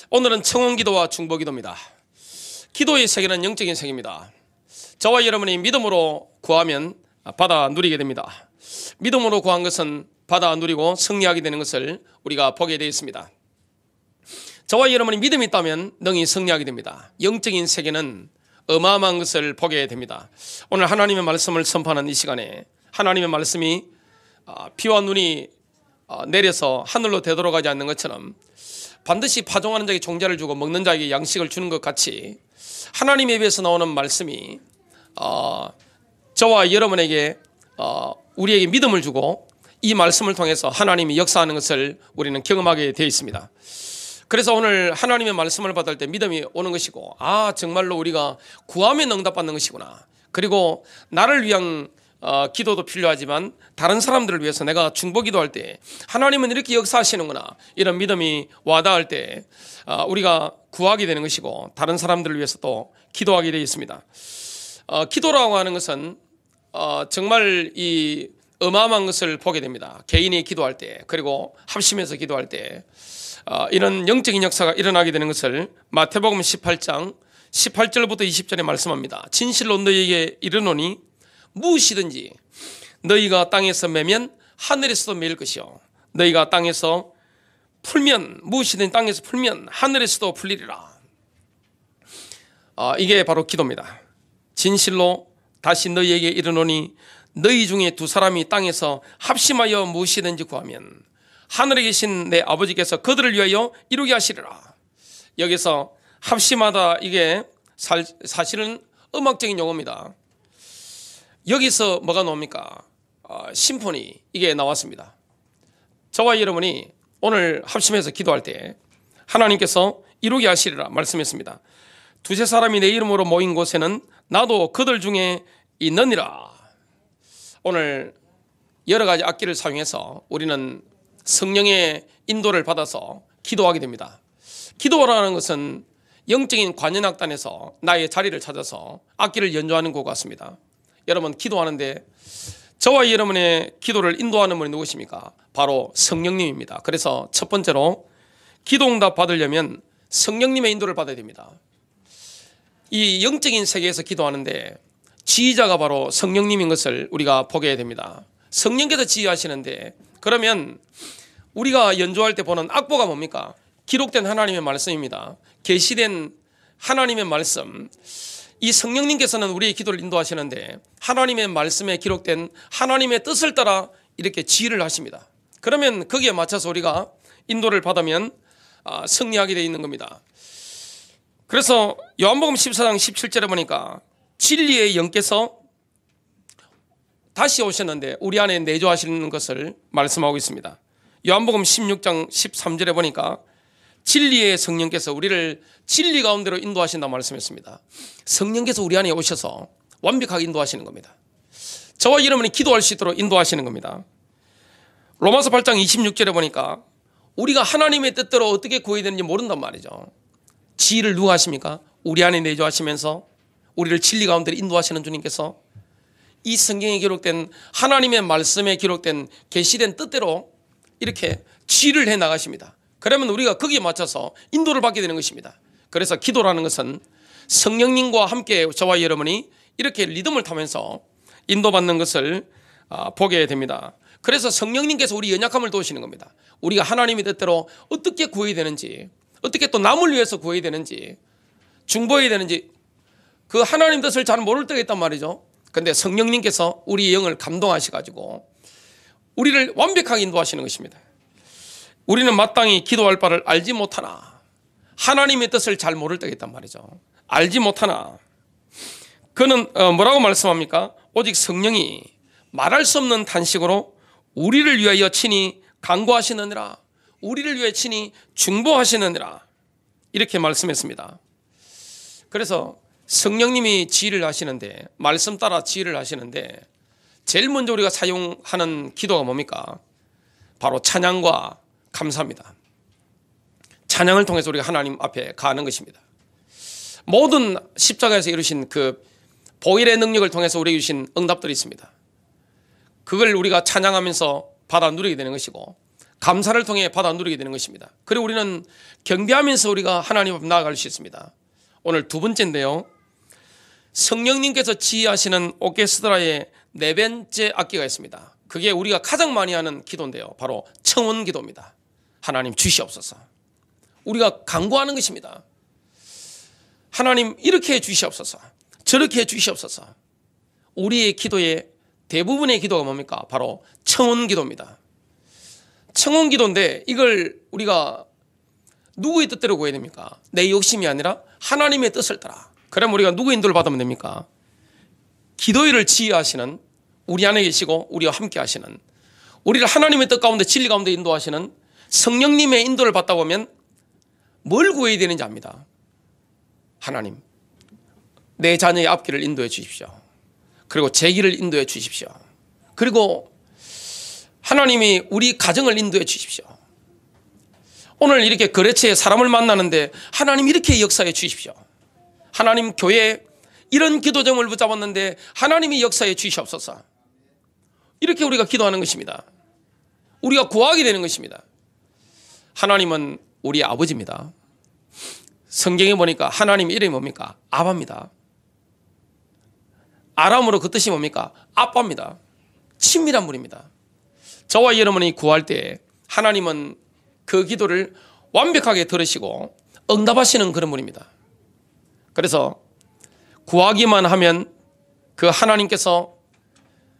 오늘은 청원기도와 중보기도입니다. 기도의 세계는 영적인 세계입니다. 저와 여러분이 믿음으로 구하면 받아 누리게 됩니다. 믿음으로 구한 것은 받아 누리고 승리하게 되는 것을 우리가 보게 되어 있습니다. 저와 여러분이 믿음이 있다면 능히 승리하게 됩니다. 영적인 세계는 어마어마한 것을 보게 됩니다. 오늘 하나님의 말씀을 선포하는 이 시간에 하나님의 말씀이 비와 눈이 내려서 하늘로 되돌아가지 않는 것처럼 반드시 파종하는 자에게 종자를 주고 먹는 자에게 양식을 주는 것 같이 하나님의 입에서 나오는 말씀이 저와 여러분에게 우리에게 믿음을 주고 이 말씀을 통해서 하나님이 역사하는 것을 우리는 경험하게 되어 있습니다. 그래서 오늘 하나님의 말씀을 받을 때 믿음이 오는 것이고, 정말로 우리가 구하면 응답받는 것이구나. 그리고 나를 위한 기도도 필요하지만 다른 사람들을 위해서 내가 중보기도할 때 하나님은 이렇게 역사하시는구나, 이런 믿음이 와닿을 때 우리가 구하게 되는 것이고 다른 사람들을 위해서 또 기도하게 되어 있습니다. 기도라고 하는 것은 정말 이 어마어마한 것을 보게 됩니다. 개인이 기도할 때, 그리고 합심해서 기도할 때 이런 영적인 역사가 일어나게 되는 것을 마태복음 18장 18절부터 20절에 말씀합니다. 진실로 너희에게 이르노니 무엇이든지 너희가 땅에서 매면 하늘에서도 매일 것이요, 너희가 땅에서 풀면, 무엇이든지 땅에서 풀면 하늘에서도 풀리리라. 이게 바로 기도입니다. 진실로 다시 너희에게 이르노니 너희 중에 두 사람이 땅에서 합심하여 무엇이든지 구하면 하늘에 계신 내 아버지께서 그들을 위하여 이루게 하시리라. 여기서 합심하다, 이게 사실은 음악적인 용어입니다. 여기서 뭐가 나옵니까? 심포니, 이게 나왔습니다. 저와 여러분이 오늘 합심해서 기도할 때 하나님께서 이루게 하시리라 말씀했습니다. 두세 사람이 내 이름으로 모인 곳에는 나도 그들 중에 있느니라. 오늘 여러 가지 악기를 사용해서 우리는 성령의 인도를 받아서 기도하게 됩니다. 기도라는 것은 영적인 관현악단에서 나의 자리를 찾아서 악기를 연주하는 것 같습니다. 여러분, 기도하는데 저와 여러분의 기도를 인도하는 분이 누구십니까? 바로 성령님입니다. 그래서 첫 번째로 기도응답 받으려면 성령님의 인도를 받아야 됩니다. 이 영적인 세계에서 기도하는데 지휘자가 바로 성령님인 것을 우리가 보게 됩니다. 성령께서 지휘하시는데, 그러면 우리가 연주할 때 보는 악보가 뭡니까? 기록된 하나님의 말씀입니다. 계시된 하나님의 말씀. 이 성령님께서는 우리의 기도를 인도하시는데 하나님의 말씀에 기록된 하나님의 뜻을 따라 이렇게 지휘를 하십니다. 그러면 거기에 맞춰서 우리가 인도를 받으면 승리하게 되어 있는 겁니다. 그래서 요한복음 14장 17절에 보니까 진리의 영께서 다시 오셨는데 우리 안에 내주하시는 것을 말씀하고 있습니다. 요한복음 16장 13절에 보니까 진리의 성령께서 우리를 진리 가운데로 인도하신다고 말씀했습니다. 성령께서 우리 안에 오셔서 완벽하게 인도하시는 겁니다. 저와 여러분이 기도할 수 있도록 인도하시는 겁니다. 로마서 8장 26절에 보니까 우리가 하나님의 뜻대로 어떻게 구해야 되는지 모른단 말이죠. 지혜를 누가 하십니까? 우리 안에 내주하시면서 우리를 진리 가운데로 인도하시는 주님께서 이 성경에 기록된 하나님의 말씀에 기록된 계시된 뜻대로 이렇게 지휘를 해 나가십니다. 그러면 우리가 거기에 맞춰서 인도를 받게 되는 것입니다. 그래서 기도라는 것은 성령님과 함께 저와 여러분이 이렇게 리듬을 타면서 인도받는 것을 보게 됩니다. 그래서 성령님께서 우리 연약함을 도우시는 겁니다. 우리가 하나님의 뜻대로 어떻게 구해야 되는지, 어떻게 또 남을 위해서 구해야 되는지, 중보해야 되는지, 그 하나님 뜻을 잘 모를 때가 있단 말이죠. 그런데 성령님께서 우리의 영을 감동하셔가지고 우리를 완벽하게 인도하시는 것입니다. 우리는 마땅히 기도할 바를 알지 못하나, 하나님의 뜻을 잘 모를 때가 있단 말이죠. 알지 못하나, 그는 뭐라고 말씀합니까? 오직 성령이 말할 수 없는 탄식으로 우리를 위하여 친히 간구하시느니라, 우리를 위해 친히 중보하시느니라, 이렇게 말씀했습니다. 그래서 성령님이 지휘를 하시는데, 말씀 따라 지휘를 하시는데 제일 먼저 우리가 사용하는 기도가 뭡니까? 바로 찬양과 감사합니다. 찬양을 통해서 우리가 하나님 앞에 가는 것입니다. 모든 십자가에서 이루신 그 보혈의 능력을 통해서 우리에게 주신 응답들이 있습니다. 그걸 우리가 찬양하면서 받아 누리게 되는 것이고, 감사를 통해 받아 누리게 되는 것입니다. 그리고 우리는 경배하면서 우리가 하나님 앞에 나아갈 수 있습니다. 오늘 두 번째인데요, 성령님께서 지휘하시는 오케스트라의 네 번째 악기가 있습니다. 그게 우리가 가장 많이 하는 기도인데요, 바로 청원 기도입니다. 하나님 주시옵소서. 우리가 간구하는 것입니다. 하나님 이렇게 해 주시옵소서, 저렇게 해 주시옵소서. 우리의 기도의 대부분의 기도가 뭡니까? 바로 청원 기도입니다. 청원 기도인데 이걸 우리가 누구의 뜻대로 구해야 됩니까? 내 욕심이 아니라 하나님의 뜻을 따라. 그럼 우리가 누구의 인도를 받으면 됩니까? 기도회를 지휘하시는, 우리 안에 계시고 우리와 함께 하시는, 우리를 하나님의 뜻 가운데 진리 가운데 인도하시는 성령님의 인도를 받다 보면 뭘 구해야 되는지 압니다. 하나님, 내 자녀의 앞길을 인도해 주십시오. 그리고 제 길을 인도해 주십시오. 그리고 하나님이 우리 가정을 인도해 주십시오. 오늘 이렇게 거래처에 사람을 만나는데 하나님 이렇게 역사해 주십시오. 하나님 교회에 이런 기도점을 붙잡았는데 하나님이 역사해 주시옵소서. 이렇게 우리가 기도하는 것입니다. 우리가 구하게 되는 것입니다. 하나님은 우리 아버지입니다. 성경에 보니까 하나님 이름이 뭡니까? 아바입니다. 아람으로 그 뜻이 뭡니까? 아빠입니다. 친밀한 분입니다. 저와 여러분이 구할 때 하나님은 그 기도를 완벽하게 들으시고 응답하시는 그런 분입니다. 그래서 구하기만 하면 그 하나님께서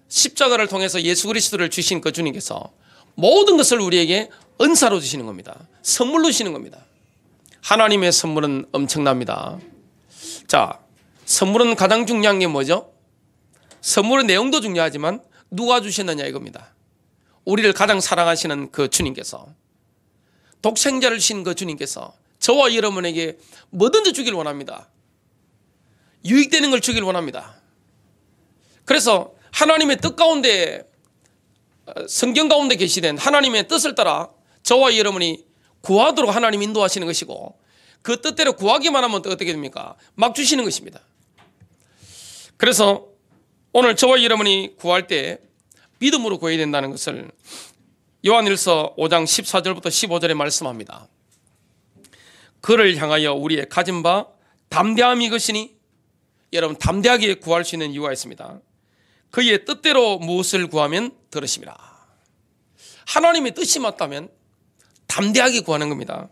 십자가를 통해서 예수 그리스도를 주신 그 주님께서 모든 것을 우리에게 은사로 주시는 겁니다. 선물로 주시는 겁니다. 하나님의 선물은 엄청납니다. 자, 선물은 가장 중요한 게 뭐죠? 선물의 내용도 중요하지만 누가 주셨느냐 이겁니다. 우리를 가장 사랑하시는 그 주님께서, 독생자를 주신 그 주님께서 저와 여러분에게 뭐든지 주길 원합니다. 유익되는 걸 주길 원합니다. 그래서 하나님의 뜻 가운데, 성경 가운데 계시된 하나님의 뜻을 따라 저와 여러분이 구하도록 하나님 인도하시는 것이고, 그 뜻대로 구하기만 하면 또 어떻게 됩니까? 막 주시는 것입니다. 그래서 오늘 저와 여러분이 구할 때 믿음으로 구해야 된다는 것을 요한일서 5장 14절부터 15절에 말씀합니다. 그를 향하여 우리의 가진 바 담대함이 이것이니, 여러분 담대하게 구할 수 있는 이유가 있습니다. 그의 뜻대로 무엇을 구하면 들으심이라. 하나님의 뜻이 맞다면 담대하게 구하는 겁니다.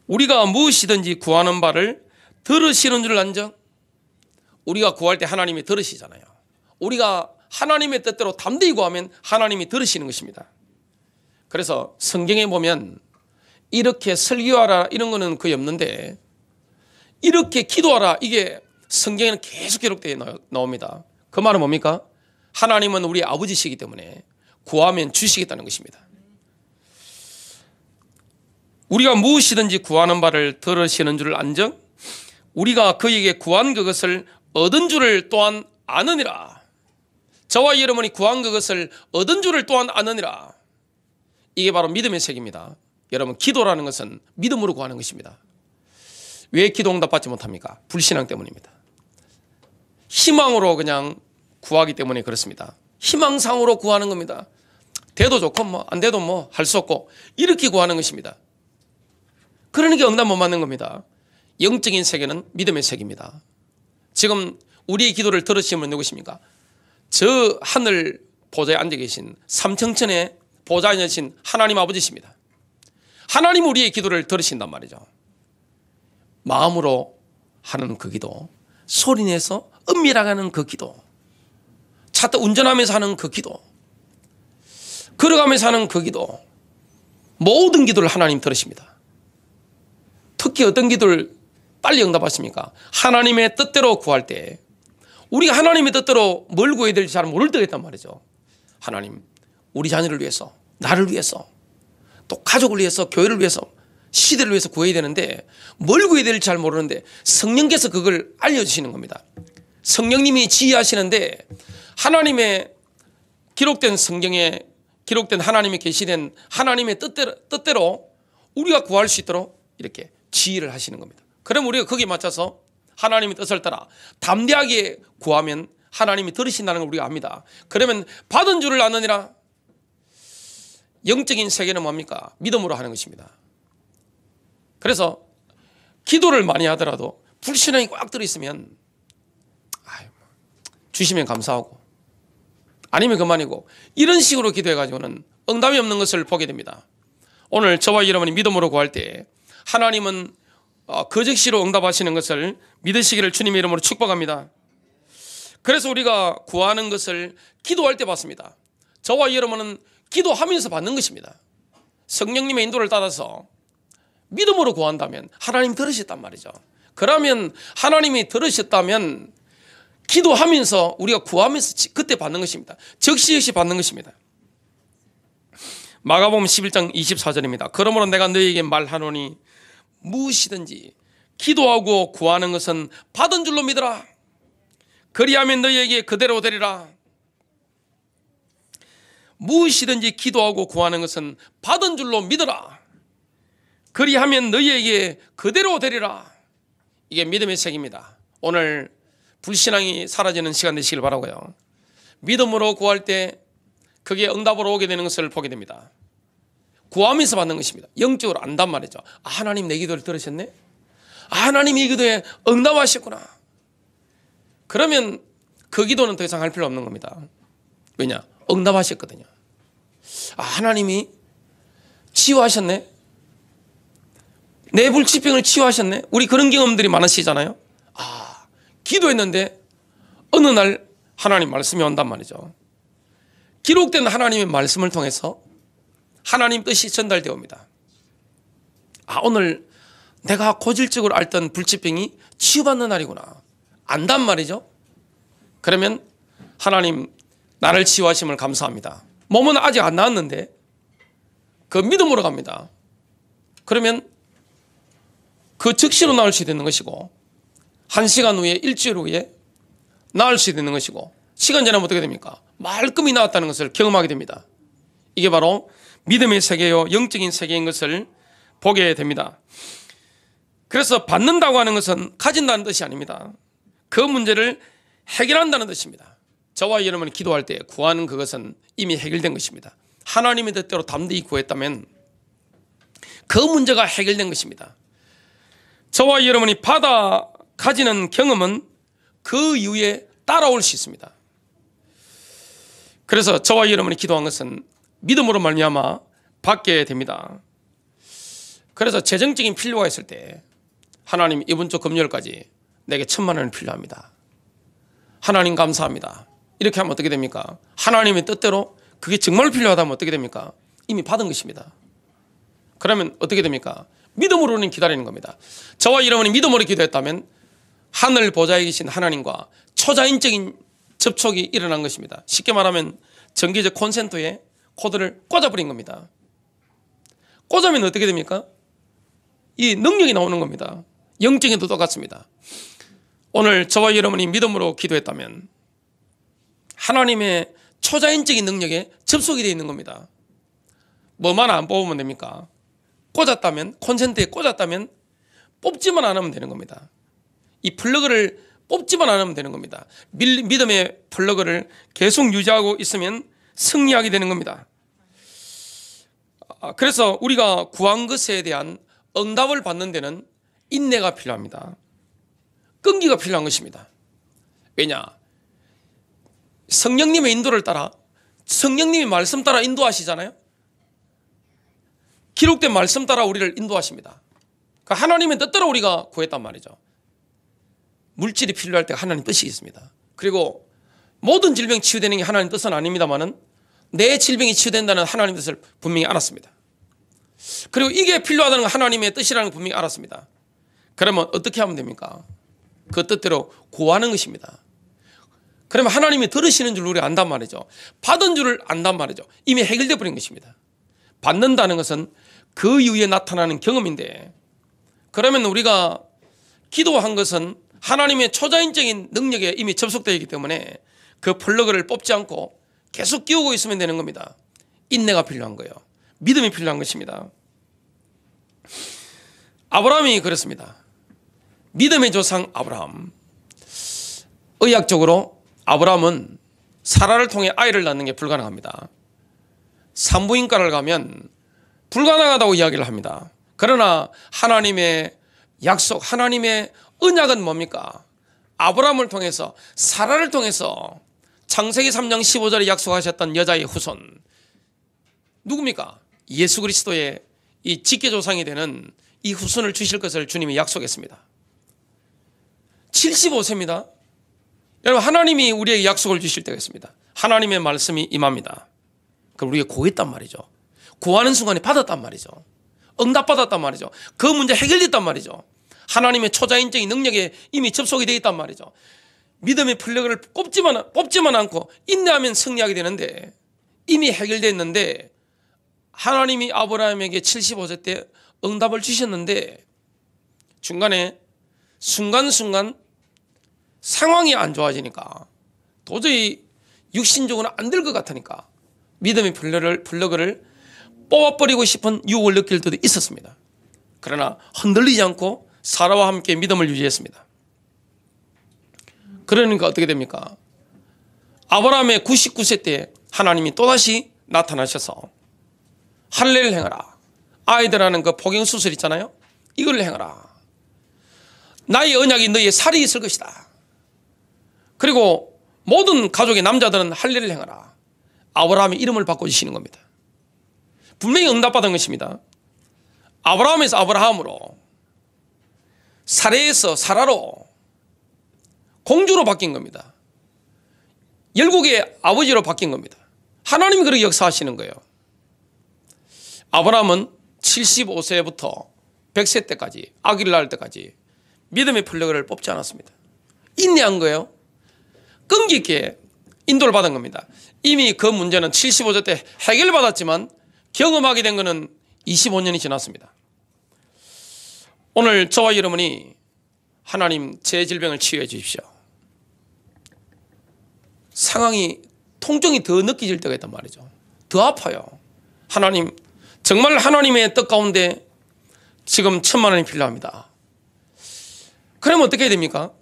우리가 무엇이든지 구하는 바를 들으시는 줄 안정. 우리가 구할 때 하나님이 들으시잖아요. 우리가 하나님의 뜻대로 담대히 구하면 하나님이 들으시는 것입니다. 그래서 성경에 보면 이렇게 설교하라 이런 거는 거의 없는데, 이렇게 기도하라 이게 성경에는 계속 기록되어 나옵니다. 그 말은 뭡니까? 하나님은 우리 아버지시기 때문에 구하면 주시겠다는 것입니다. 우리가 무엇이든지 구하는 바를 들으시는 줄 안정, 우리가 그에게 구한 그것을 얻은 줄을 또한 아느니라. 저와 여러분이 구한 그것을 얻은 줄을 또한 아느니라. 이게 바로 믿음의 색입니다. 여러분, 기도라는 것은 믿음으로 구하는 것입니다. 왜 기도 응답받지 못합니까? 불신앙 때문입니다. 희망으로 그냥 구하기 때문에 그렇습니다. 희망상으로 구하는 겁니다. 돼도 좋고 뭐 안 돼도 뭐 할 수 없고 이렇게 구하는 것입니다. 그러니까 응답 못 받는 겁니다. 영적인 세계는 믿음의 세계입니다. 지금 우리의 기도를 들으시는 분은 누구십니까? 저 하늘 보좌에 앉아 계신 삼청천의 보좌에 계신 하나님 아버지십니다. 하나님 우리의 기도를 들으신단 말이죠. 마음으로 하는 그 기도, 소리내서 은밀하게 하는 그 기도, 차도 운전하면서 하는 그 기도, 걸어가면서 하는 그 기도, 모든 기도를 하나님 들으십니다. 특히 어떤 기도를 빨리 응답하십니까? 하나님의 뜻대로 구할 때, 우리가 하나님의 뜻대로 뭘 구해야 될지 잘 모를 때가 있단 말이죠. 하나님, 우리 자녀를 위해서, 나를 위해서, 또 가족을 위해서, 교회를 위해서, 시대를 위해서 구해야 되는데 뭘 구해야 될지 잘 모르는데 성령께서 그걸 알려주시는 겁니다. 성령님이 지휘하시는데 하나님의 기록된 성경에 기록된 하나님의 계시된 하나님의 뜻대로 우리가 구할 수 있도록 이렇게 지휘를 하시는 겁니다. 그럼 우리가 거기에 맞춰서 하나님의 뜻을 따라 담대하게 구하면 하나님이 들으신다는 걸 우리가 압니다. 그러면 받은 줄을 아느니라. 영적인 세계는 뭡니까? 믿음으로 하는 것입니다. 그래서 기도를 많이 하더라도 불신앙이 꽉 들어있으면 주시면 감사하고 아니면 그만이고, 이런 식으로 기도해가지고는 응답이 없는 것을 보게 됩니다. 오늘 저와 여러분이 믿음으로 구할 때 하나님은 그 즉시로 응답하시는 것을 믿으시기를 주님의 이름으로 축복합니다. 그래서 우리가 구하는 것을 기도할 때 받습니다. 저와 여러분은 기도하면서 받는 것입니다. 성령님의 인도를 따라서 믿음으로 구한다면 하나님 들으셨단 말이죠. 그러면 하나님이 들으셨다면 기도하면서 우리가 구하면서 그때 받는 것입니다. 즉시 받는 것입니다. 마가복음 11장 24절입니다. 그러므로 내가 너희에게 말하노니 무엇이든지 기도하고 구하는 것은 받은 줄로 믿으라. 그리하면 너희에게 그대로 되리라. 무엇이든지 기도하고 구하는 것은 받은 줄로 믿으라. 그리하면 너희에게 그대로 되리라. 이게 믿음의 책입니다. 오늘 불신앙이 사라지는 시간 되시길 바라고요. 믿음으로 구할 때 그게 응답으로 오게 되는 것을 보게 됩니다. 구하면서 받는 것입니다. 영적으로 안단 말이죠. 하나님 내 기도를 들으셨네? 하나님이 이 기도에 응답하셨구나. 그러면 그 기도는 더 이상 할 필요 없는 겁니다. 왜냐? 응답하셨거든요. 하나님이 치유하셨네? 내 불치병을 치유하셨네? 우리 그런 경험들이 많으시잖아요. 기도했는데 어느 날 하나님 말씀이 온단 말이죠. 기록된 하나님의 말씀을 통해서 하나님 뜻이 전달되어 옵니다. 오늘 내가 고질적으로 앓던 불치병이 치유받는 날이구나. 안단 말이죠. 그러면 하나님 나를 치유하심을 감사합니다. 몸은 아직 안 나았는데 그 믿음으로 갑니다. 그러면 그 즉시로 나을 수 있는 것이고, 1시간 후에, 일주일 후에 나을 수 있는 것이고, 시간 지나면 어떻게 됩니까? 말끔히 나았다는 것을 경험하게 됩니다. 이게 바로 믿음의 세계요, 영적인 세계인 것을 보게 됩니다. 그래서 받는다고 하는 것은 가진다는 뜻이 아닙니다. 그 문제를 해결한다는 뜻입니다. 저와 여러분이 기도할 때 구하는 그것은 이미 해결된 것입니다. 하나님의 뜻대로 담대히 구했다면 그 문제가 해결된 것입니다. 저와 여러분이 받아 가지는 경험은 그 이후에 따라올 수 있습니다. 그래서 저와 여러분이 기도한 것은 믿음으로 말미암아 받게 됩니다. 그래서 재정적인 필요가 있을 때 하나님 이번 주 금요일까지 내게 1,000만 원이 필요합니다. 하나님 감사합니다. 이렇게 하면 어떻게 됩니까? 하나님의 뜻대로 그게 정말 필요하다면 어떻게 됩니까? 이미 받은 것입니다. 그러면 어떻게 됩니까? 믿음으로는 기다리는 겁니다. 저와 여러분이 믿음으로 기도했다면 하늘 보좌에 계신 하나님과 초자연적인 접촉이 일어난 것입니다. 쉽게 말하면 전기적 콘센트에 코드를 꽂아버린 겁니다. 꽂으면 어떻게 됩니까? 이 능력이 나오는 겁니다. 영적인도 똑같습니다. 오늘 저와 여러분이 믿음으로 기도했다면 하나님의 초자연적인 능력에 접속이 되어 있는 겁니다. 뭐만 안 뽑으면 됩니까? 꽂았다면, 콘센트에 꽂았다면 뽑지만 않으면 되는 겁니다. 이 플러그를 뽑지만 않으면 되는 겁니다. 믿음의 플러그를 계속 유지하고 있으면 승리하게 되는 겁니다. 그래서 우리가 구한 것에 대한 응답을 받는 데는 인내가 필요합니다. 끈기가 필요한 것입니다. 왜냐? 성령님의 인도를 따라, 성령님의 말씀 따라 인도하시잖아요. 기록된 말씀 따라 우리를 인도하십니다. 그러니까 하나님의 뜻대로 우리가 구했단 말이죠. 물질이 필요할 때 하나님 뜻이 있습니다. 그리고 모든 질병이 치유되는 게 하나님 뜻은 아닙니다만은 내 질병이 치유된다는 하나님 뜻을 분명히 알았습니다. 그리고 이게 필요하다는 건 하나님의 뜻이라는 걸 분명히 알았습니다. 그러면 어떻게 하면 됩니까? 그 뜻대로 구하는 것입니다. 그러면 하나님이 들으시는 줄 우리가 안단 말이죠. 받은 줄을 안단 말이죠. 이미 해결되어 버린 것입니다. 받는다는 것은 그 이후에 나타나는 경험인데, 그러면 우리가 기도한 것은 하나님의 초자연적인 능력에 이미 접속되어 있기 때문에 그 플러그를 뽑지 않고 계속 끼우고 있으면 되는 겁니다. 인내가 필요한 거예요. 믿음이 필요한 것입니다. 아브라함이 그렇습니다. 믿음의 조상 아브라함. 의학적으로 아브라함은 사라를 통해 아이를 낳는 게 불가능합니다. 산부인과를 가면 불가능하다고 이야기를 합니다. 그러나 하나님의 약속, 하나님의 언약은 뭡니까? 아브라함을 통해서, 사라를 통해서 창세기 3장 15절에 약속하셨던 여자의 후손, 누굽니까? 예수 그리스도의 이 직계조상이 되는 이 후손을 주실 것을 주님이 약속했습니다. 75세입니다. 여러분, 하나님이 우리에게 약속을 주실 때가 있습니다. 하나님의 말씀이 임합니다. 그럼 우리가 구했단 말이죠. 구하는 순간에 받았단 말이죠. 응답받았단 말이죠. 그 문제 해결됐단 말이죠. 하나님의 초자연적인 능력에 이미 접속이 되어 있단 말이죠. 믿음의 플러그를 뽑지만 않고 인내하면 승리하게 되는데, 이미 해결됐는데, 하나님이 아브라함에게 75세 때 응답을 주셨는데 중간에 순간순간 상황이 안 좋아지니까, 도저히 육신적으로 안 될 것 같으니까 믿음의 플러그를 뽑아버리고 싶은 유혹을 느낄 때도 있었습니다. 그러나 흔들리지 않고 사라와 함께 믿음을 유지했습니다. 그러니까 어떻게 됩니까? 아브라함의 99세 때 하나님이 또다시 나타나셔서 할례를 행하라. 아이들 하는 그 포경수술 있잖아요. 이걸 행하라. 나의 언약이 너희의 살이 있을 것이다. 그리고 모든 가족의 남자들은 할례를 행하라. 아브라함의 이름을 바꿔주시는 겁니다. 분명히 응답받은 것입니다. 아브라함에서 아브라함으로, 사레에서 사라로, 공주로 바뀐 겁니다. 열국의 아버지로 바뀐 겁니다. 하나님이 그렇게 역사하시는 거예요. 아브라함은 75세부터 100세 때까지, 아기를 낳을 때까지 믿음의 플러그를 뽑지 않았습니다. 인내한 거예요. 끈기 있게 인도를 받은 겁니다. 이미 그 문제는 75세 때 해결받았지만 경험하게 된 것은 25년이 지났습니다. 오늘 저와 여러분이 하나님, 제 질병을 치유해 주십시오. 상황이, 통증이 더 느껴질 때가 있단 말이죠. 더 아파요. 하나님, 정말 하나님의 뜻 가운데 지금 1,000만 원이 필요합니다. 그러면 어떻게 해야 됩니까?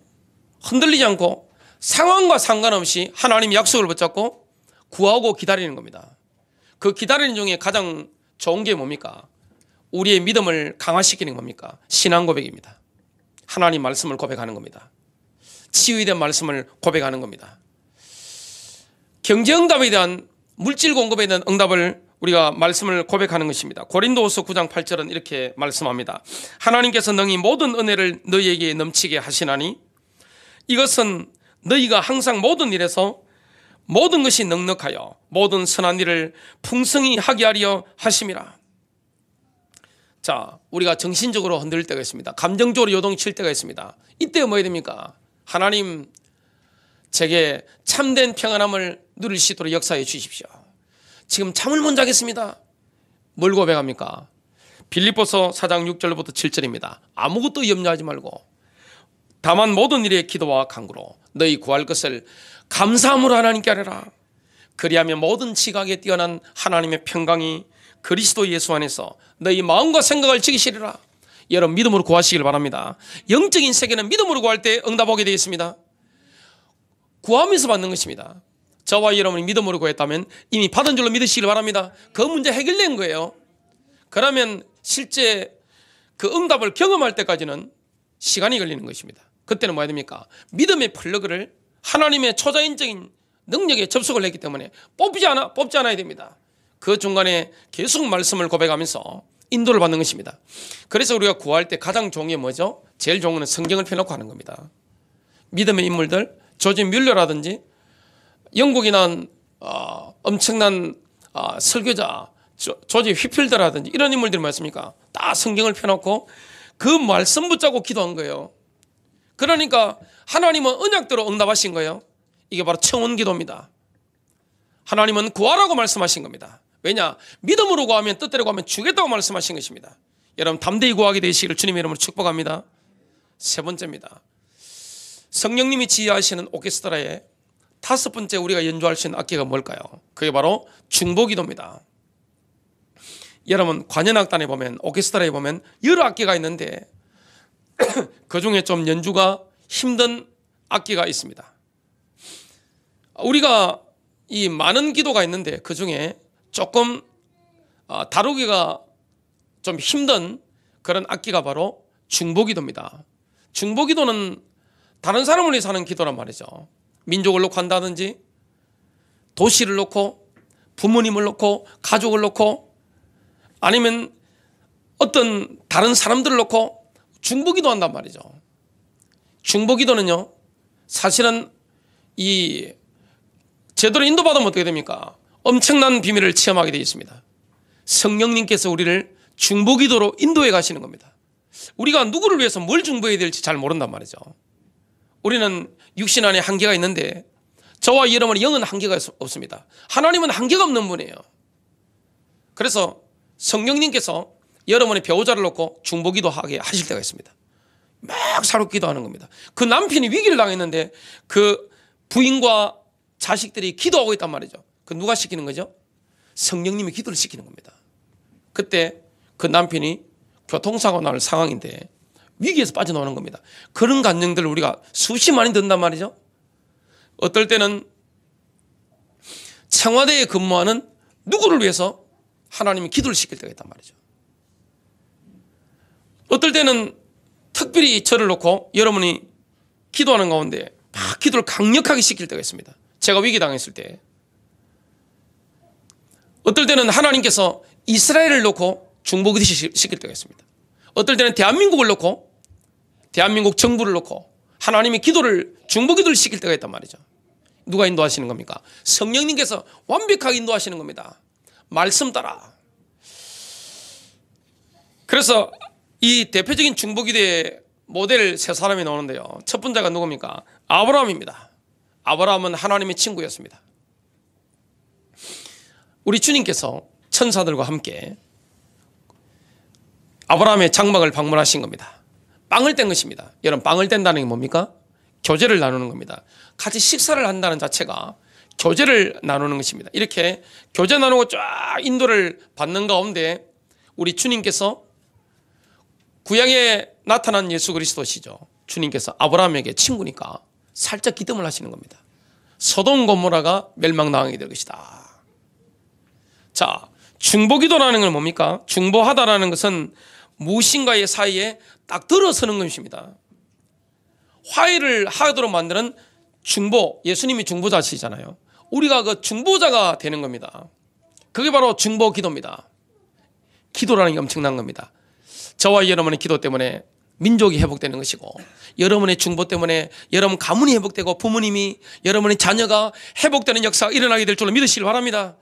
흔들리지 않고 상황과 상관없이 하나님 약속을 붙잡고 구하고 기다리는 겁니다. 그 기다리는 중에 가장 좋은 게 뭡니까? 우리의 믿음을 강화시키는 겁니까? 신앙 고백입니다. 하나님 말씀을 고백하는 겁니다. 치유된 말씀을 고백하는 겁니다. 경제응답에 대한, 물질 공급에 대한 응답을 우리가 말씀을 고백하는 것입니다. 고린도후서 9장 8절은 이렇게 말씀합니다. 하나님께서 능히 모든 은혜를 너희에게 넘치게 하시나니 이것은 너희가 항상 모든 일에서 모든 것이 넉넉하여 모든 선한 일을 풍성히 하게 하려 하심이라. 자, 우리가 정신적으로 흔들릴 때가 있습니다. 감정적으로 요동칠 때가 있습니다. 이때 뭐 해야 됩니까? 하나님, 제게 참된 평안함을 누릴 수 있도록 역사해 주십시오. 지금 잠을 못 자겠습니다. 뭘 고백합니까? 빌립보서 4장 6절부터 7절입니다. 아무것도 염려하지 말고 다만 모든 일에 기도와 간구로 너희 구할 것을 감사함으로 하나님께 아뢰라. 그리하면 모든 지각에 뛰어난 하나님의 평강이 그리스도 예수 안에서 너희 마음과 생각을 지키시리라. 여러분, 믿음으로 구하시길 바랍니다. 영적인 세계는 믿음으로 구할 때 응답하게 되어 있습니다. 구하면서 받는 것입니다. 저와 여러분이 믿음으로 구했다면 이미 받은 줄로 믿으시길 바랍니다. 그 문제 해결된 거예요. 그러면 실제 그 응답을 경험할 때까지는 시간이 걸리는 것입니다. 그때는 뭐 해야 됩니까? 믿음의 플러그를 하나님의 초자연적인 능력에 접속을 했기 때문에 뽑지 않아야 됩니다. 그 중간에 계속 말씀을 고백하면서 인도를 받는 것입니다. 그래서 우리가 구할 때 가장 좋은 게 뭐죠? 제일 좋은 건 성경을 펴놓고 하는 겁니다. 믿음의 인물들, 조지 뮬러라든지 영국이 난 엄청난 설교자 조지 휘필더라든지 이런 인물들이 많습니까? 다 성경을 펴놓고 그 말씀 붙잡고 기도한 거예요. 그러니까 하나님은 언약대로 응답하신 거예요. 이게 바로 청원 기도입니다. 하나님은 구하라고 말씀하신 겁니다. 왜냐? 믿음으로 구하면, 뜻대로 구하면 주겠다고 말씀하신 것입니다. 여러분, 담대히 구하게 되시기를 주님의 이름으로 축복합니다. 세 번째입니다. 성령님이 지휘하시는 오케스트라의 5번째 우리가 연주할 수 있는 악기가 뭘까요? 그게 바로 중보기도입니다. 여러분, 관현악단에 보면, 오케스트라에 보면 여러 악기가 있는데 그 중에 좀 연주가 힘든 악기가 있습니다. 우리가 이 많은 기도가 있는데 그 중에 조금 다루기가 좀 힘든 그런 악기가 바로 중보기도입니다. 중보기도는 다른 사람을 위해서 하는 기도란 말이죠. 민족을 놓고 한다든지 도시를 놓고 부모님을 놓고 가족을 놓고 아니면 어떤 다른 사람들을 놓고 중보기도 한단 말이죠. 중보기도는요, 사실은 이 제대로 인도받으면 어떻게 됩니까? 엄청난 비밀을 체험하게 되어 있습니다. 성령님께서 우리를 중보기도로 인도해 가시는 겁니다. 우리가 누구를 위해서 뭘 중보해야 될지 잘 모른단 말이죠. 우리는 육신 안에 한계가 있는데 저와 여러분의 영은 한계가 없습니다. 하나님은 한계가 없는 분이에요. 그래서 성령님께서 여러분의 배우자를 놓고 중보기도 하게 하실 때가 있습니다. 막 사롭기도 하는 겁니다. 그 남편이 위기를 당했는데 그 부인과 자식들이 기도하고 있단 말이죠. 그 누가 시키는 거죠? 성령님이 기도를 시키는 겁니다. 그때 그 남편이 교통사고 날 상황인데 위기에서 빠져나오는 겁니다. 그런 감정들을 우리가 수십만이 든단 말이죠. 어떨 때는 청와대에 근무하는 누구를 위해서 하나님이 기도를 시킬 때가 있단 말이죠. 어떨 때는 특별히 저를 놓고 여러분이 기도하는 가운데 막 기도를 강력하게 시킬 때가 있습니다. 제가 위기 당했을 때. 어떨 때는 하나님께서 이스라엘을 놓고 중보기도 시킬 때가 있습니다. 어떨 때는 대한민국을 놓고 대한민국 정부를 놓고 하나님이 기도를 중보기도를 시킬 때가 있단 말이죠. 누가 인도하시는 겁니까? 성령님께서 완벽하게 인도하시는 겁니다. 말씀 따라. 그래서 이 대표적인 중보기도의 모델 세 사람이 나오는데요. 첫 번째가 누굽니까? 아브라함입니다. 아브라함은 하나님의 친구였습니다. 우리 주님께서 천사들과 함께 아브라함의 장막을 방문하신 겁니다. 빵을 뗀 것입니다. 여러분, 빵을 뗀다는 게 뭡니까? 교제를 나누는 겁니다. 같이 식사를 한다는 자체가 교제를 나누는 것입니다. 이렇게 교제 나누고 쫙 인도를 받는 가운데 우리 주님께서 구약에 나타난 예수 그리스도시죠. 주님께서 아브라함에게 친구니까 살짝 기뜸을 하시는 겁니다. 소돔 고모라가 멸망당하게 될 것이다. 자, 중보기도라는 건 뭡니까? 중보하다라는 것은 무엇인가의 사이에 딱 들어서는 것입니다. 화해를 하도록 만드는 중보, 예수님이 중보자시잖아요. 우리가 그 중보자가 되는 겁니다. 그게 바로 중보기도입니다. 기도라는 게 엄청난 겁니다. 저와 여러분의 기도 때문에 민족이 회복되는 것이고, 여러분의 중보 때문에 여러분 가문이 회복되고 부모님이, 여러분의 자녀가 회복되는 역사가 일어나게 될 줄로 믿으시길 바랍니다.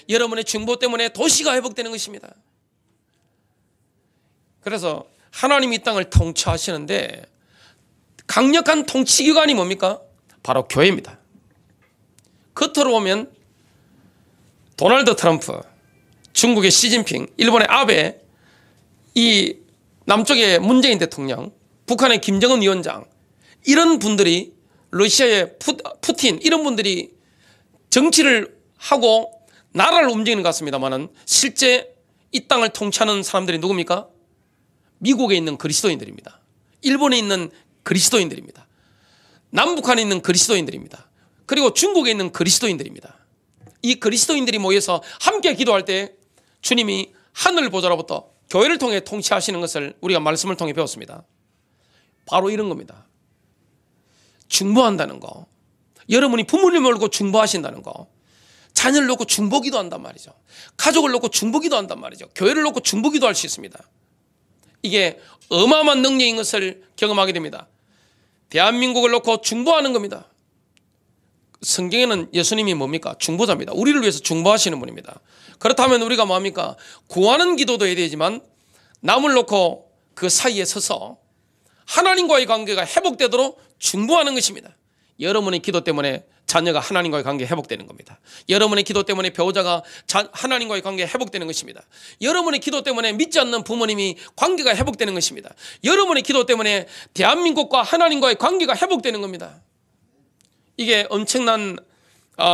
여러분의 중보 때문에 도시가 회복되는 것입니다. 그래서 하나님이 이 땅을 통치하시는데 강력한 통치기관이 뭡니까? 바로 교회입니다. 겉으로 보면 도널드 트럼프, 중국의 시진핑, 일본의 아베, 이 남쪽의 문재인 대통령, 북한의 김정은 위원장, 이런 분들이, 러시아의 푸틴, 이런 분들이 정치를 하고 나라를 움직이는 것 같습니다만은 실제 이 땅을 통치하는 사람들이 누굽니까? 미국에 있는 그리스도인들입니다. 일본에 있는 그리스도인들입니다. 남북한에 있는 그리스도인들입니다. 그리고 중국에 있는 그리스도인들입니다. 이 그리스도인들이 모여서 함께 기도할 때 주님이 하늘 보좌로부터 교회를 통해 통치하시는 것을 우리가 말씀을 통해 배웠습니다. 바로 이런 겁니다. 중보한다는 거, 여러분이 부모님을 놓고 중보하신다는 거, 자녀를 놓고 중보기도 한단 말이죠. 가족을 놓고 중보기도 한단 말이죠. 교회를 놓고 중보기도 할 수 있습니다. 이게 어마어마한 능력인 것을 경험하게 됩니다. 대한민국을 놓고 중보하는 겁니다. 성경에는 예수님이 뭡니까? 중보자입니다. 우리를 위해서 중보하시는 분입니다. 그렇다면 우리가 뭡니까? 구하는 기도도 해야 되지만 남을 놓고 그 사이에 서서 하나님과의 관계가 회복되도록 중보하는 것입니다. 여러분의 기도 때문에 자녀가 하나님과의 관계 회복되는 겁니다. 여러분의 기도 때문에 배우자가 하나님과의 관계 회복되는 것입니다. 여러분의 기도 때문에 믿지 않는 부모님이 관계가 회복되는 것입니다. 여러분의 기도 때문에 대한민국과 하나님과의 관계가 회복되는 겁니다. 이게 엄청난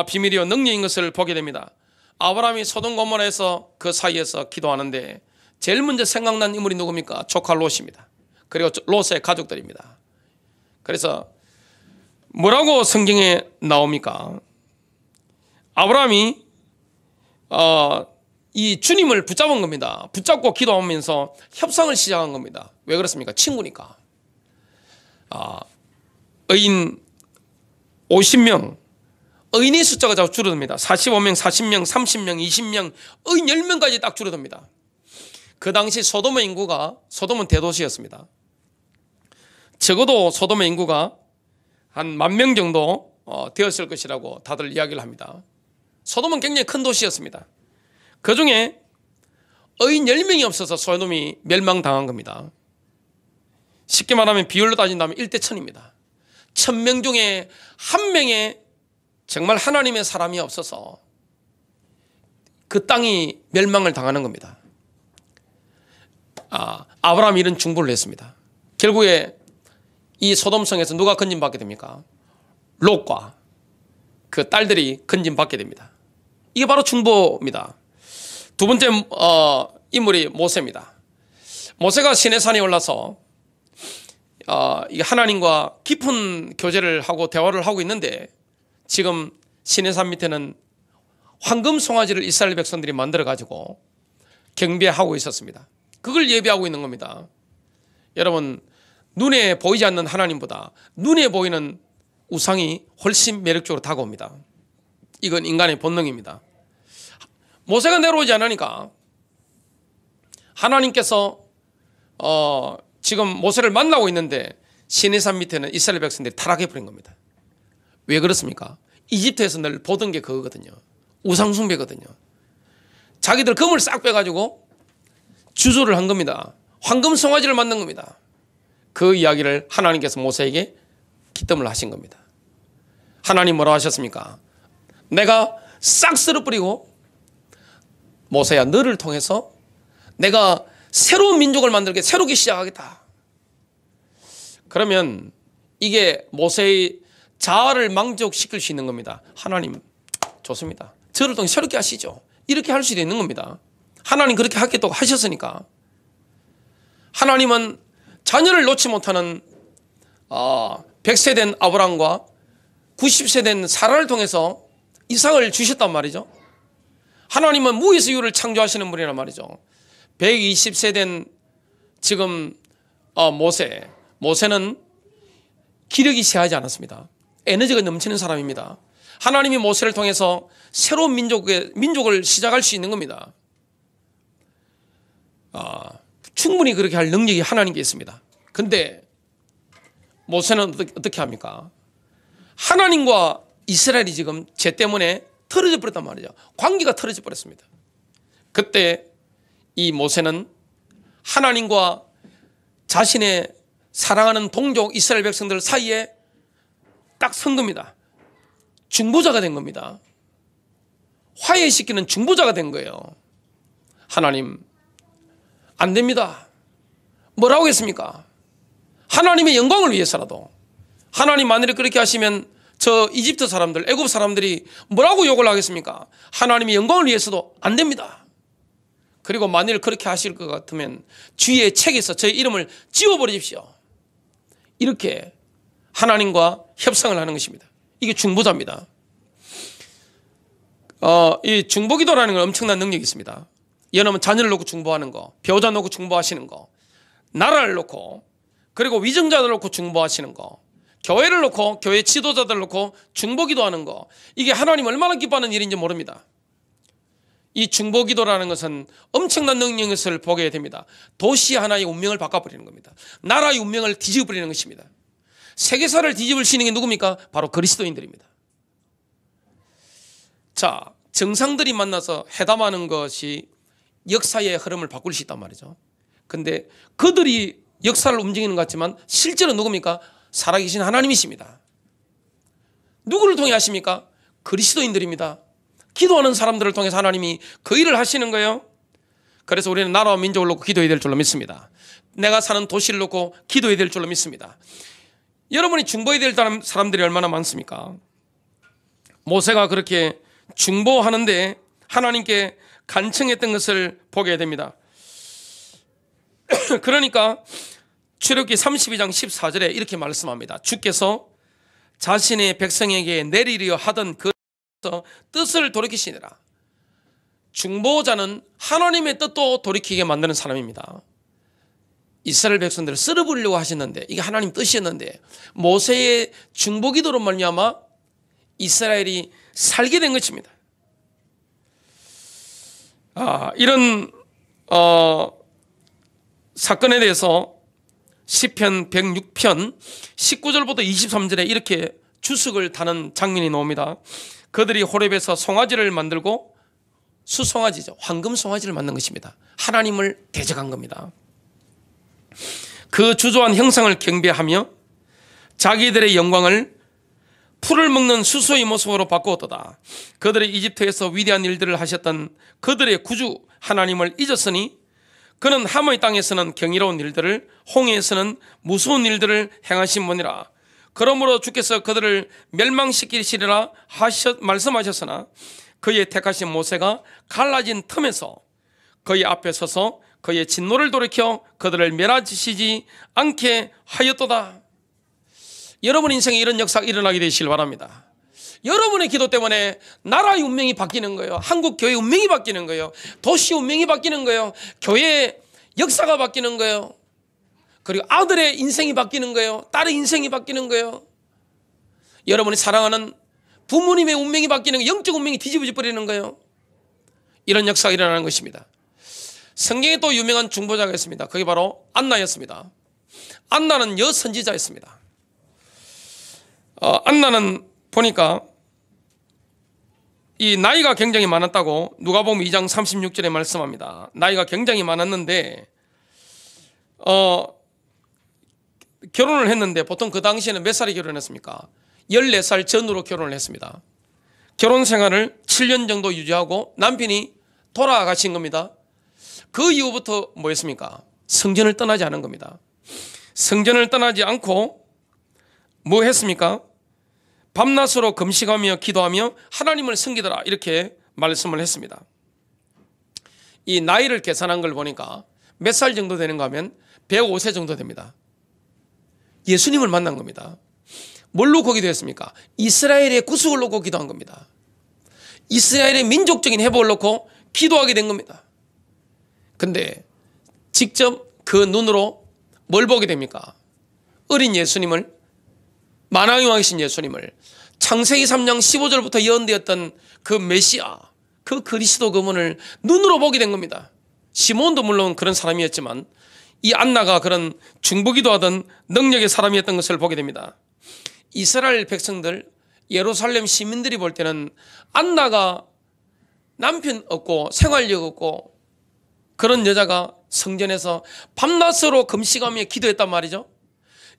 비밀이요 능력인 것을 보게 됩니다. 아브라함이 소돔 고모라에서 그 사이에서 기도하는데 제일 먼저 생각난 인물이 누굽니까? 조카 롯입니다. 그리고 롯의 가족들입니다. 그래서 뭐라고 성경에 나옵니까? 아브라함이 이 주님을 붙잡은 겁니다. 붙잡고 기도하면서 협상을 시작한 겁니다. 왜 그렇습니까? 친구니까. 의인 50명, 의인의 숫자가 자꾸 줄어듭니다. 45명, 40명, 30명, 20명, 의인 10명까지 딱 줄어듭니다. 그 당시 소돔의 인구가, 소돔은 대도시였습니다. 적어도 소돔의 인구가 한 10,000명 정도 되었을 것이라고 다들 이야기를 합니다. 소돔은 굉장히 큰 도시였습니다. 그 중에 의인 10명이 없어서 소돔이 멸망당한 겁니다. 쉽게 말하면 비율로 따진다면 1대 1000입니다. 1000명 중에 한 명의 정말 하나님의 사람이 없어서 그 땅이 멸망을 당하는 겁니다. 아브라함이 이런 중보를 했습니다. 결국에 이 소돔성에서 누가 건진받게 됩니까? 롯과 그 딸들이 건진받게 됩니다. 이게 바로 중보입니다. 두 번째 인물이 모세입니다. 모세가 시내산에 올라서 하나님과 깊은 교제를 하고 대화를 하고 있는데 지금 시내산 밑에는 황금 송아지를 이스라엘 백성들이 만들어 가지고 경배하고 있었습니다. 그걸 예배하고 있는 겁니다. 여러분, 눈에 보이지 않는 하나님보다 눈에 보이는 우상이 훨씬 매력적으로 다가옵니다. 이건 인간의 본능입니다. 모세가 내려오지 않으니까 하나님께서 지금 모세를 만나고 있는데 시내산 밑에는 이스라엘 백성들이 타락해버린 겁니다. 왜 그렇습니까? 이집트에서 늘 보던 게 그거거든요. 우상숭배거든요. 자기들 금을 싹 빼가지고 주조를 한 겁니다. 황금 송아지를 만든 겁니다. 그 이야기를 하나님께서 모세에게 기뜸을 하신 겁니다. 하나님 뭐라고 하셨습니까? 내가 싹 쓸어버리고 모세야, 너를 통해서 내가 새로운 민족을 만들게, 새롭게 시작하겠다. 그러면 이게 모세의 자아를 만족시킬 수 있는 겁니다. 하나님 좋습니다. 저를 통해 새롭게 하시죠. 이렇게 할 수도 있는 겁니다. 하나님 그렇게 하겠다고 하셨으니까. 하나님은 자녀를 놓지 못하는 100세 된 아브람과 90세 된 사라를 통해서 이삭을 주셨단 말이죠. 하나님은 무에서 유를 창조하시는 분이란 말이죠. 120세 된 지금 모세는 기력이 쇠하지 않았습니다. 에너지가 넘치는 사람입니다. 하나님이 모세를 통해서 새로운 민족을 시작할 수 있는 겁니다. 충분히 그렇게 할 능력이 하나님께 있습니다. 근데 모세는 어떻게 합니까? 하나님과 이스라엘이 지금 죄 때문에 틀어져 버렸단 말이죠. 관계가 틀어져 버렸습니다. 그때 이 모세는 하나님과 자신의 사랑하는 동족 이스라엘 백성들 사이에 딱 선 겁니다. 중보자가 된 겁니다. 화해시키는 중보자가 된 거예요. 하나님, 안 됩니다. 뭐라고 했습니까? 하나님의 영광을 위해서라도. 하나님 만일에 그렇게 하시면 저 이집트 사람들, 애굽 사람들이 뭐라고 욕을 하겠습니까? 하나님의 영광을 위해서도 안 됩니다. 그리고 만일 그렇게 하실 것 같으면 주의 책에서 저의 이름을 지워버리십시오. 이렇게 하나님과 협상을 하는 것입니다. 이게 중보자입니다. 이 중보기도라는 건 엄청난 능력이 있습니다. 여러분, 자녀를 놓고 중보하는 거, 배우자 놓고 중보하시는 거, 나라를 놓고, 그리고 위정자들 놓고 중보하시는 거, 교회를 놓고, 교회 지도자들 놓고 중보기도하는 거, 이게 하나님 얼마나 기뻐하는 일인지 모릅니다. 이 중보기도라는 것은 엄청난 능력을 보게 됩니다. 도시 하나의 운명을 바꿔버리는 겁니다. 나라의 운명을 뒤집어버리는 것입니다. 세계사를 뒤집을 수 있는 게 누굽니까? 바로 그리스도인들입니다. 자, 정상들이 만나서 회담하는 것이 역사의 흐름을 바꿀 수 있단 말이죠. 근데 그들이 역사를 움직이는 것 같지만 실제로 누굽니까? 살아계신 하나님이십니다. 누구를 통해 하십니까? 그리스도인들입니다. 기도하는 사람들을 통해서 하나님이 그 일을 하시는 거예요. 그래서 우리는 나라와 민족을 놓고 기도해야 될 줄로 믿습니다. 내가 사는 도시를 놓고 기도해야 될 줄로 믿습니다. 여러분이 중보해야 될 사람들이 얼마나 많습니까? 모세가 그렇게 중보하는데 하나님께 간청했던 것을 보게 됩니다. 그러니까 출애굽기 32장 14절에 이렇게 말씀합니다. 주께서 자신의 백성에게 내리려 하던 그 뜻을 돌이키시니라. 중보자는 하나님의 뜻도 돌이키게 만드는 사람입니다. 이스라엘 백성들을 쓸어버리려고 하셨는데 이게 하나님 뜻이었는데 모세의 중보기도로 말미암아 이스라엘이 살게 된 것입니다. 이런 사건에 대해서 시편 106편 19절부터 23절에 이렇게 주석을 다는 장면이 나옵니다. 그들이 호렙에서 송아지를 만들고 수송아지죠. 황금 송아지를 만든 것입니다. 하나님을 대적한 겁니다. 그 주조한 형상을 경배하며 자기들의 영광을 풀을 먹는 수소의 모습으로 바꾸었도다. 그들이 이집트에서 위대한 일들을 하셨던 그들의 구주 하나님을 잊었으니 그는 하모의 땅에서는 경이로운 일들을 홍해에서는 무서운 일들을 행하신분이라. 그러므로 주께서 그들을 멸망시키시리라 말씀하셨으나 그의 택하신 모세가 갈라진 틈에서 그의 앞에 서서 그의 진노를 돌이켜 그들을 멸하시지 않게 하였도다. 여러분 인생에 이런 역사가 일어나게 되시길 바랍니다. 여러분의 기도 때문에 나라의 운명이 바뀌는 거예요. 한국 교회 운명이 바뀌는 거예요. 도시 운명이 바뀌는 거예요. 교회의 역사가 바뀌는 거예요. 그리고 아들의 인생이 바뀌는 거예요. 딸의 인생이 바뀌는 거예요. 여러분이 사랑하는 부모님의 운명이 바뀌는 거예요. 영적 운명이 뒤집어져 버리는 거예요. 이런 역사가 일어나는 것입니다. 성경에 또 유명한 중보자가 있습니다. 그게 바로 안나였습니다. 안나는 여선지자였습니다. 안나는 보니까 이 나이가 굉장히 많았다고 누가복음 2장 36절에 말씀합니다. 나이가 굉장히 많았는데 결혼을 했는데 보통 그 당시에는 몇 살에 결혼했습니까? 14살 전후로 결혼을 했습니다. 결혼 생활을 7년 정도 유지하고 남편이 돌아가신 겁니다. 그 이후부터 뭐였습니까? 성전을 떠나지 않은 겁니다. 성전을 떠나지 않고 뭐 했습니까? 밤낮으로 금식하며 기도하며 하나님을 섬기더라 이렇게 말씀을 했습니다. 이 나이를 계산한 걸 보니까 몇 살 정도 되는가 하면 105세 정도 됩니다. 예수님을 만난 겁니다. 뭘 놓고 기도했습니까? 이스라엘의 구속을 놓고 기도한 겁니다. 이스라엘의 민족적인 회복을 놓고 기도하게 된 겁니다. 근데 직접 그 눈으로 뭘 보게 됩니까? 어린 예수님을, 만왕의 왕이신 예수님을, 창세기 3장 15절부터 예언되었던 그 메시아, 그 그리스도 그분을 눈으로 보게 된 겁니다. 시몬도 물론 그런 사람이었지만 이 안나가 그런 중보기도 하던 능력의 사람이었던 것을 보게 됩니다. 이스라엘 백성들, 예루살렘 시민들이 볼 때는 안나가 남편 없고 생활력 없고 그런 여자가 성전에서 밤낮으로 금식하며 기도했단 말이죠.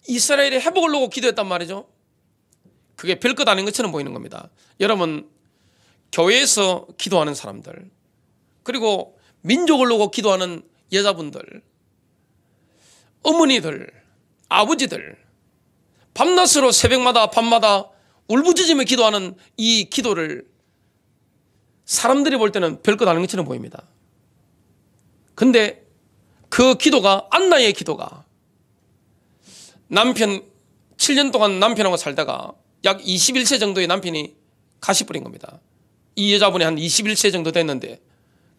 이스라엘의 회복을 놓고 기도했단 말이죠. 그게 별것 아닌 것처럼 보이는 겁니다. 여러분, 교회에서 기도하는 사람들, 그리고 민족을 놓고 기도하는 여자분들, 어머니들, 아버지들, 밤낮으로 새벽마다 밤마다 울부짖으며 기도하는 이 기도를 사람들이 볼 때는 별것 아닌 것처럼 보입니다. 근데 그 기도가, 안나의 기도가, 남편 7년 동안 남편하고 살다가 약 21세 정도의 남편이 가시버린 겁니다. 이 여자분이 한 21세 정도 됐는데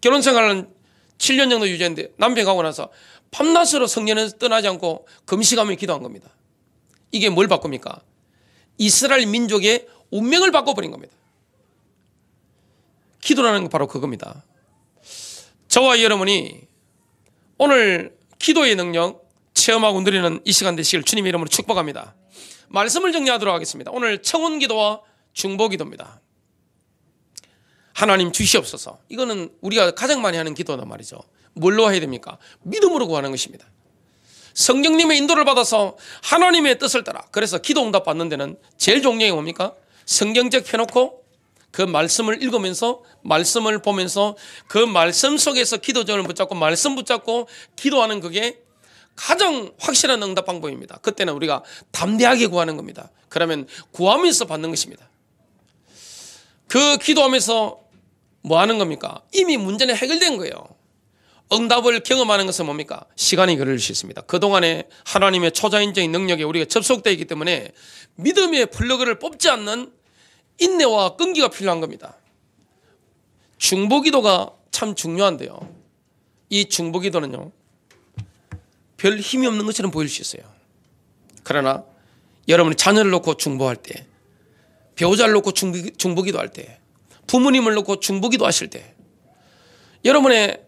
결혼 생활은 7년 정도 유지했는데 남편 가고 나서 밤낮으로 성전에서 떠나지 않고 금식하며 기도한 겁니다. 이게 뭘 바꿉니까? 이스라엘 민족의 운명을 바꿔버린 겁니다. 기도라는 건 바로 그겁니다. 저와 여러분이 오늘 기도의 능력 체험하고 누리는 이 시간 되시길 주님의 이름으로 축복합니다. 말씀을 정리하도록 하겠습니다. 오늘 청혼기도와 중보기도입니다. 하나님 주시옵소서. 이거는 우리가 가장 많이 하는 기도란 말이죠. 뭘로 해야 됩니까? 믿음으로 구하는 것입니다. 성령님의 인도를 받아서 하나님의 뜻을 따라, 그래서 기도 응답 받는 데는 제일 좋은 게 뭡니까? 성경책 펴놓고 그 말씀을 읽으면서, 말씀을 보면서 그 말씀 속에서 기도전을 붙잡고 말씀 붙잡고 기도하는, 그게 가장 확실한 응답 방법입니다. 그때는 우리가 담대하게 구하는 겁니다. 그러면 구하면서 받는 것입니다. 그 기도하면서 뭐 하는 겁니까? 이미 문제는 해결된 거예요. 응답을 경험하는 것은 뭡니까? 시간이 걸릴 수 있습니다. 그동안에 하나님의 초자연적인 능력에 우리가 접속되어 있기 때문에 믿음의 플러그를 뽑지 않는 인내와 끈기가 필요한 겁니다. 중보기도가 참 중요한데요. 이 중보기도는요, 별 힘이 없는 것처럼 보일 수 있어요. 그러나 여러분이 자녀를 놓고 중보할 때, 배우자를 놓고 중보기도 할 때, 부모님을 놓고 중보기도 하실 때, 여러분의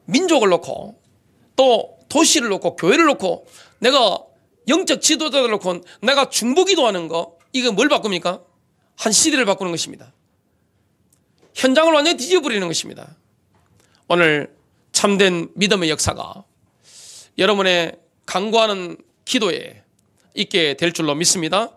민족을 놓고 또 도시를 놓고 교회를 놓고 내가 영적 지도자들을 놓고 내가 중보기도 하는 거, 이거 뭘 바꿉니까? 한 시대를 바꾸는 것입니다. 현장을 완전히 뒤집어버리는 것입니다. 오늘 참된 믿음의 역사가 여러분의 간구하는 기도에 있게 될 줄로 믿습니다.